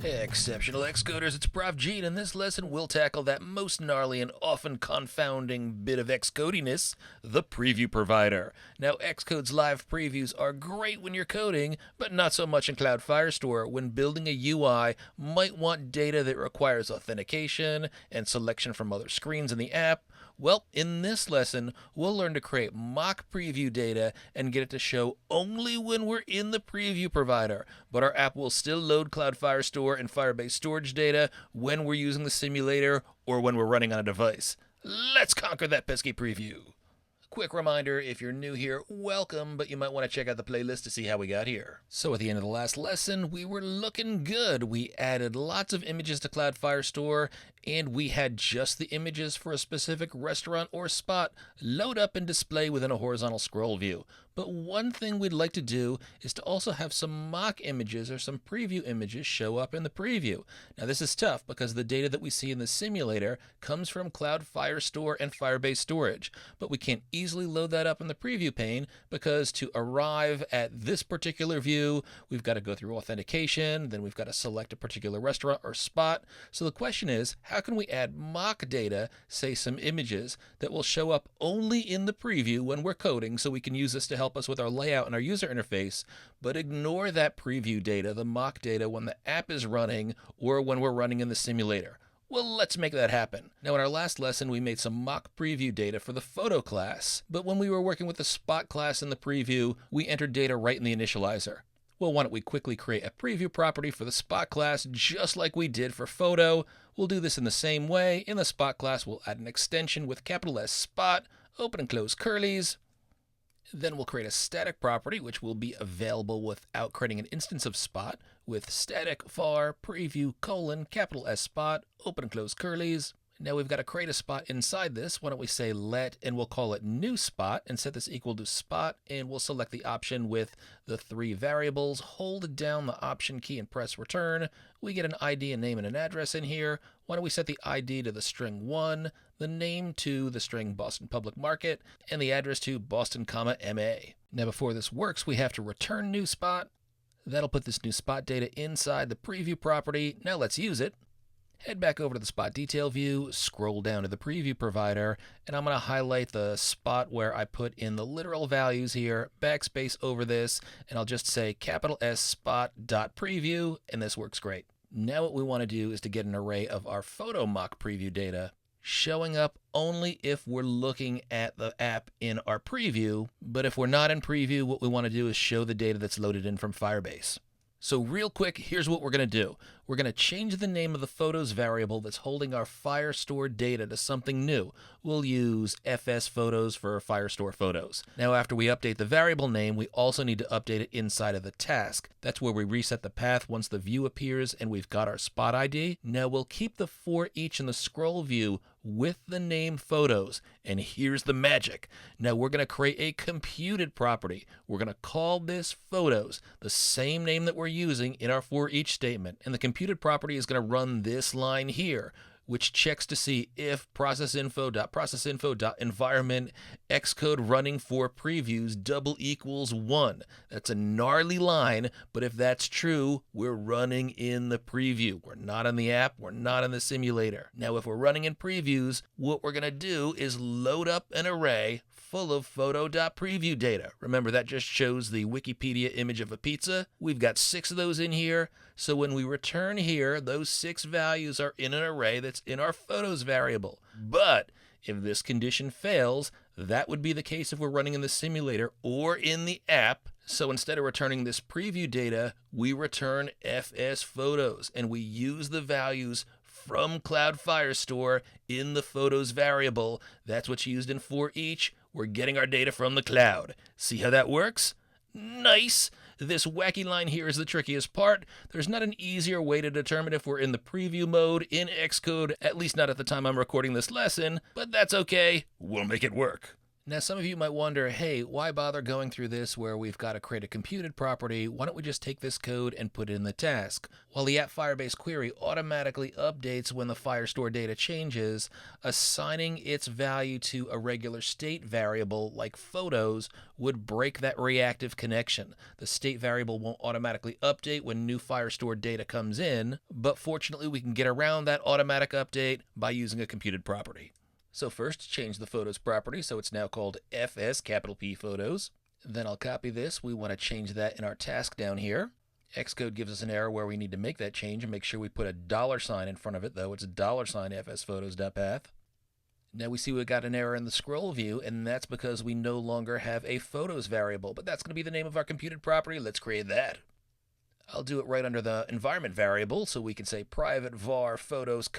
Exceptional Xcoders, it's Prof. G, and in this lesson we'll tackle that most gnarly and often confounding bit of Xcodiness, the preview provider. Now, Xcode's live previews are great when you're coding, but not so much in CloudFirestore. When building a UI, might want data that requires authentication and selection from other screens in the app. Well, in this lesson, we'll learn to create mock preview data and get it to show only when we're in the preview provider, but our app will still load CloudFirestore and Firebase storage data when we're using the simulator or when we're running on a device. Let's conquer that pesky preview. Quick reminder, if you're new here, welcome, but you might want to check out the playlist to see how we got here. So at the end of the last lesson, we were looking good. We added lots of images to CloudFirestore, and we had just the images for a specific restaurant or spot load up and display within a horizontal scroll view. But one thing we'd like to do is to also have some mock images or some preview images show up in the preview. Now this is tough because the data that we see in the simulator comes from CloudFirestore and Firebase storage, but we can't easily load that up in the preview pane because to arrive at this particular view, we've got to go through authentication, then we've got to select a particular restaurant or spot. So the question is, how can we add mock data, say some images, that will show up only in the preview when we're coding so we can use this to help us with our layout and our user interface, but ignore that preview data, the mock data, when the app is running or when we're running in the simulator? Well, let's make that happen. Now, in our last lesson, we made some mock preview data for the photo class, but when we were working with the spot class in the preview, we entered data right in the initializer. Well, why don't we quickly create a preview property for the spot class just like we did for photo. We'll do this in the same way. In the spot class, we'll add an extension with capital S spot, open and close curlies. Then we'll create a static property, which will be available without creating an instance of spot, with static var preview colon capital S spot, open and close curlies. Now we've got to create a spot inside this. Why don't we say let, and we'll call it new spot and set this equal to spot, and we'll select the option with the 3 variables, hold down the option key and press return. We get an ID, a name, and an address in here. Why don't we set the ID to the string 1, the name to the string Boston Public Market, and the address to Boston, MA. Now before this works, we have to return new spot. That'll put this new spot data inside the preview property. Now let's use it. Head back over to the spot detail view, scroll down to the preview provider, and I'm going to highlight the spot where I put in the literal values here, backspace over this, and I'll just say capital S spot.preview, and this works great. Now what we want to do is to get an array of our photo mock preview data showing up only if we're looking at the app in our preview, but if we're not in preview, what we want to do is show the data that's loaded in from Firebase. So real quick, here's what we're going to do. We're going to change the name of the photos variable that's holding our Firestore data to something new. We'll use FS photos for Firestore photos. Now, after we update the variable name, we also need to update it inside of the task. That's where we reset the path once the view appears and we've got our spot ID. Now we'll keep the for each in the scroll view with the name photos. And here's the magic. Now we're going to create a computed property. We're going to call this photos, the same name that we're using in our for each statement. And the computed property is going to run this line here, which checks to see if processinfo.processinfo.environment Xcode running for previews double equals 1. That's a gnarly line, but if that's true, we're running in the preview. We're not in the app, we're not in the simulator. Now, if we're running in previews, what we're going to do is load up an array full of photo.preview data. Remember, that just shows the Wikipedia image of a pizza. We've got 6 of those in here. So when we return here, those 6 values are in an array that's in our photos variable. But if this condition fails, that would be the case if we're running in the simulator or in the app. So instead of returning this preview data, we return FS photos, and we use the values from CloudFirestore in the photos variable. That's what's used in for each. We're getting our data from the cloud. See how that works? Nice! This wacky line here is the trickiest part. There's not an easier way to determine if we're in the preview mode in Xcode, at least not at the time I'm recording this lesson, but that's okay. We'll make it work. Now, some of you might wonder, hey, why bother going through this where we've got to create a computed property? Why don't we just take this code and put it in the task? Well, the Firebase query automatically updates when the Firestore data changes, assigning its value to a regular state variable like photos would break that reactive connection. The state variable won't automatically update when new Firestore data comes in, but fortunately we can get around that automatic update by using a computed property. So first, change the photos property so it's now called FS capital P photos. Then I'll copy this. We want to change that in our task down here. Xcode gives us an error where we need to make that change and make sure we put a $ in front of it, though. It's $fsphotos.path. Now we see we got an error in the scroll view, and that's because we no longer have a photos variable, but that's going to be the name of our computed property. Let's create that. I'll do it right under the environment variable, so we can say private var photos :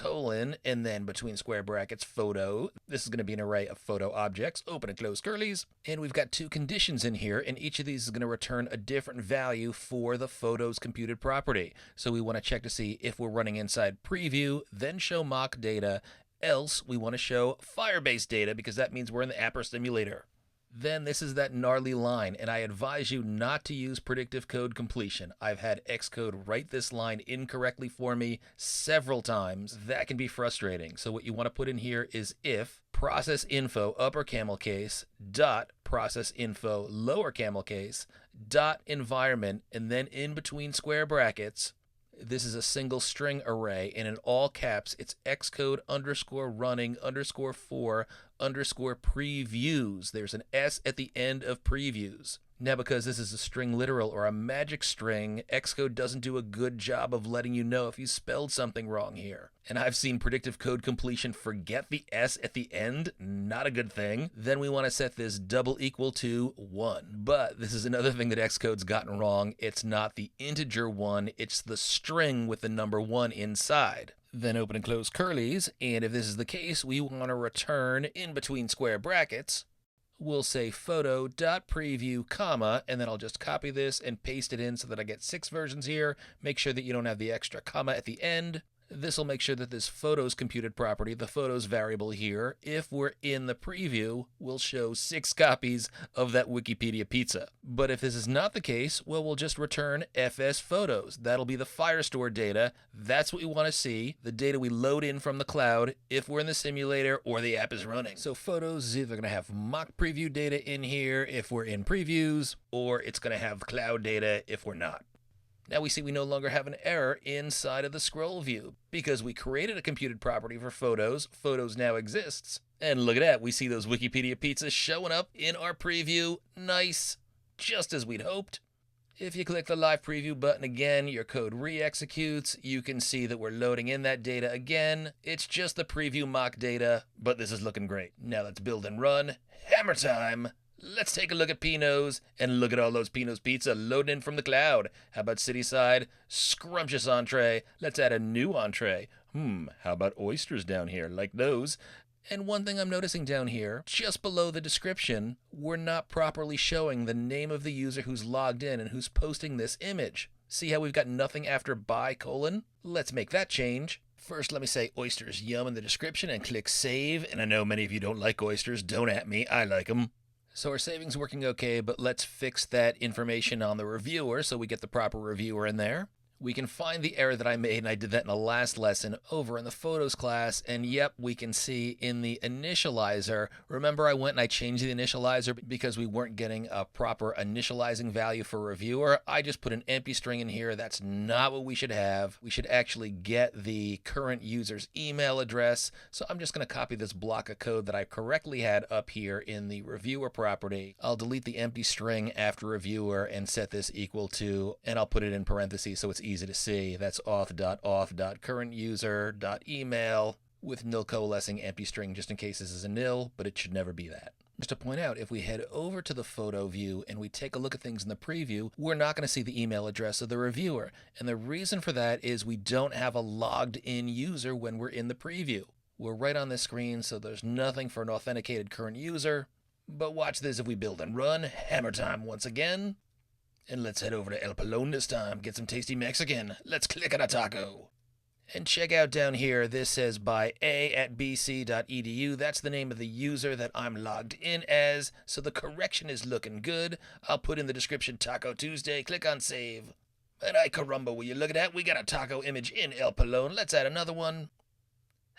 and then between square brackets photo. This is going to be an array of photo objects, open and close curlies, and we've got two conditions in here, and each of these is going to return a different value for the photos computed property. So we want to check to see if we're running inside preview, then show MockData, else we want to show Firebase data because that means we're in the Apper simulator. Then this is that gnarly line, and I advise you not to use predictive code completion. I've had Xcode write this line incorrectly for me several times. That can be frustrating. So what you want to put in here is if process info upper camel case dot process info lower camel case dot environment, and then in between square brackets, this is a single string array, and in all caps, it's Xcode _running _for _previews. There's an S at the end of previews. Now, because this is a string literal or a magic string, Xcode doesn't do a good job of letting you know if you spelled something wrong here. And I've seen predictive code completion forget the S at the end. Not a good thing. Then we want to set this == 1. But this is another thing that Xcode's gotten wrong. It's not the integer 1, it's the string with the number 1 inside. Then open and close curlies, and if this is the case, we want to return in between square brackets. We'll say photo.preview, comma, and then I'll just copy this and paste it in so that I get 6 versions here. Make sure that you don't have the extra comma at the end. This will make sure that this photos computed property, the photos variable here, if we're in the preview, will show 6 copies of that Wikipedia pizza. But if this is not the case, well, we'll just return FS photos. That'll be the Firestore data. That's what we want to see, the data we load in from the cloud if we're in the simulator or the app is running. So photos is either going to have mock preview data in here if we're in previews, or it's going to have cloud data if we're not. Now we see we no longer have an error inside of the scroll view because we created a computed property for photos. Photos now exists. And look at that, we see those Wikipedia pizzas showing up in our preview. Nice, just as we'd hoped. If you click the live preview button again, your code re-executes. You can see that we're loading in that data again. It's just the preview mock data, but this is looking great. Now let's build and run. Hammer time. Let's take a look at Pino's, and look at all those Pino's pizza loading in from the cloud. How about Cityside? Scrumptious entree. Let's add a new entree. How about oysters down here, like those? And one thing I'm noticing down here, just below the description, we're not properly showing the name of the user who's logged in and who's posting this image. See how we've got nothing after by : Let's make that change. First, let me say oysters yum in the description and click save. And I know many of you don't like oysters. Don't at me. I like them. So our saving's working okay, but let's fix that information on the reviewer so we get the proper reviewer in there. We can find the error that I made, and I did that in the last lesson, over in the photos class, and yep, we can see in the initializer. Remember, I went and I changed the initializer because we weren't getting a proper initializing value for reviewer. I just put an empty string in here. That's not what we should have. We should actually get the current user's email address. So I'm just going to copy this block of code that I correctly had up here in the reviewer property. I'll delete the empty string after reviewer and set this =, and I'll put it in parentheses so it's easy to see. That's auth.auth.currentuser.email with nil coalescing empty string just in case this is a nil, but it should never be that. Just to point out, if we head over to the photo view and we take a look at things in the preview, we're not going to see the email address of the reviewer. And the reason for that is we don't have a logged in user when we're in the preview. We're right on this screen, so there's nothing for an authenticated current user. But watch this if we build and run. Hammer time once again. And let's head over to El Pelon this time, get some tasty Mexican. Let's click on a taco. And check out down here, this says by a@bc.edu. That's the name of the user that I'm logged in as, so the correction is looking good. I'll put in the description Taco Tuesday, click on save. And ay caramba, will you look at that? We got a taco image in El Pelon. Let's add another one.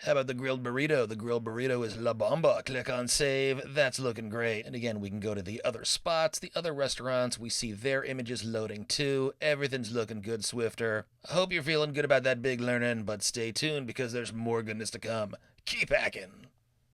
How about the grilled burrito? The grilled burrito is La Bomba. Click on save. That's looking great. And again, we can go to the other spots, the other restaurants. We see their images loading too. Everything's looking good, Swifter. I hope you're feeling good about that big learning, but stay tuned because there's more goodness to come. Keep hacking.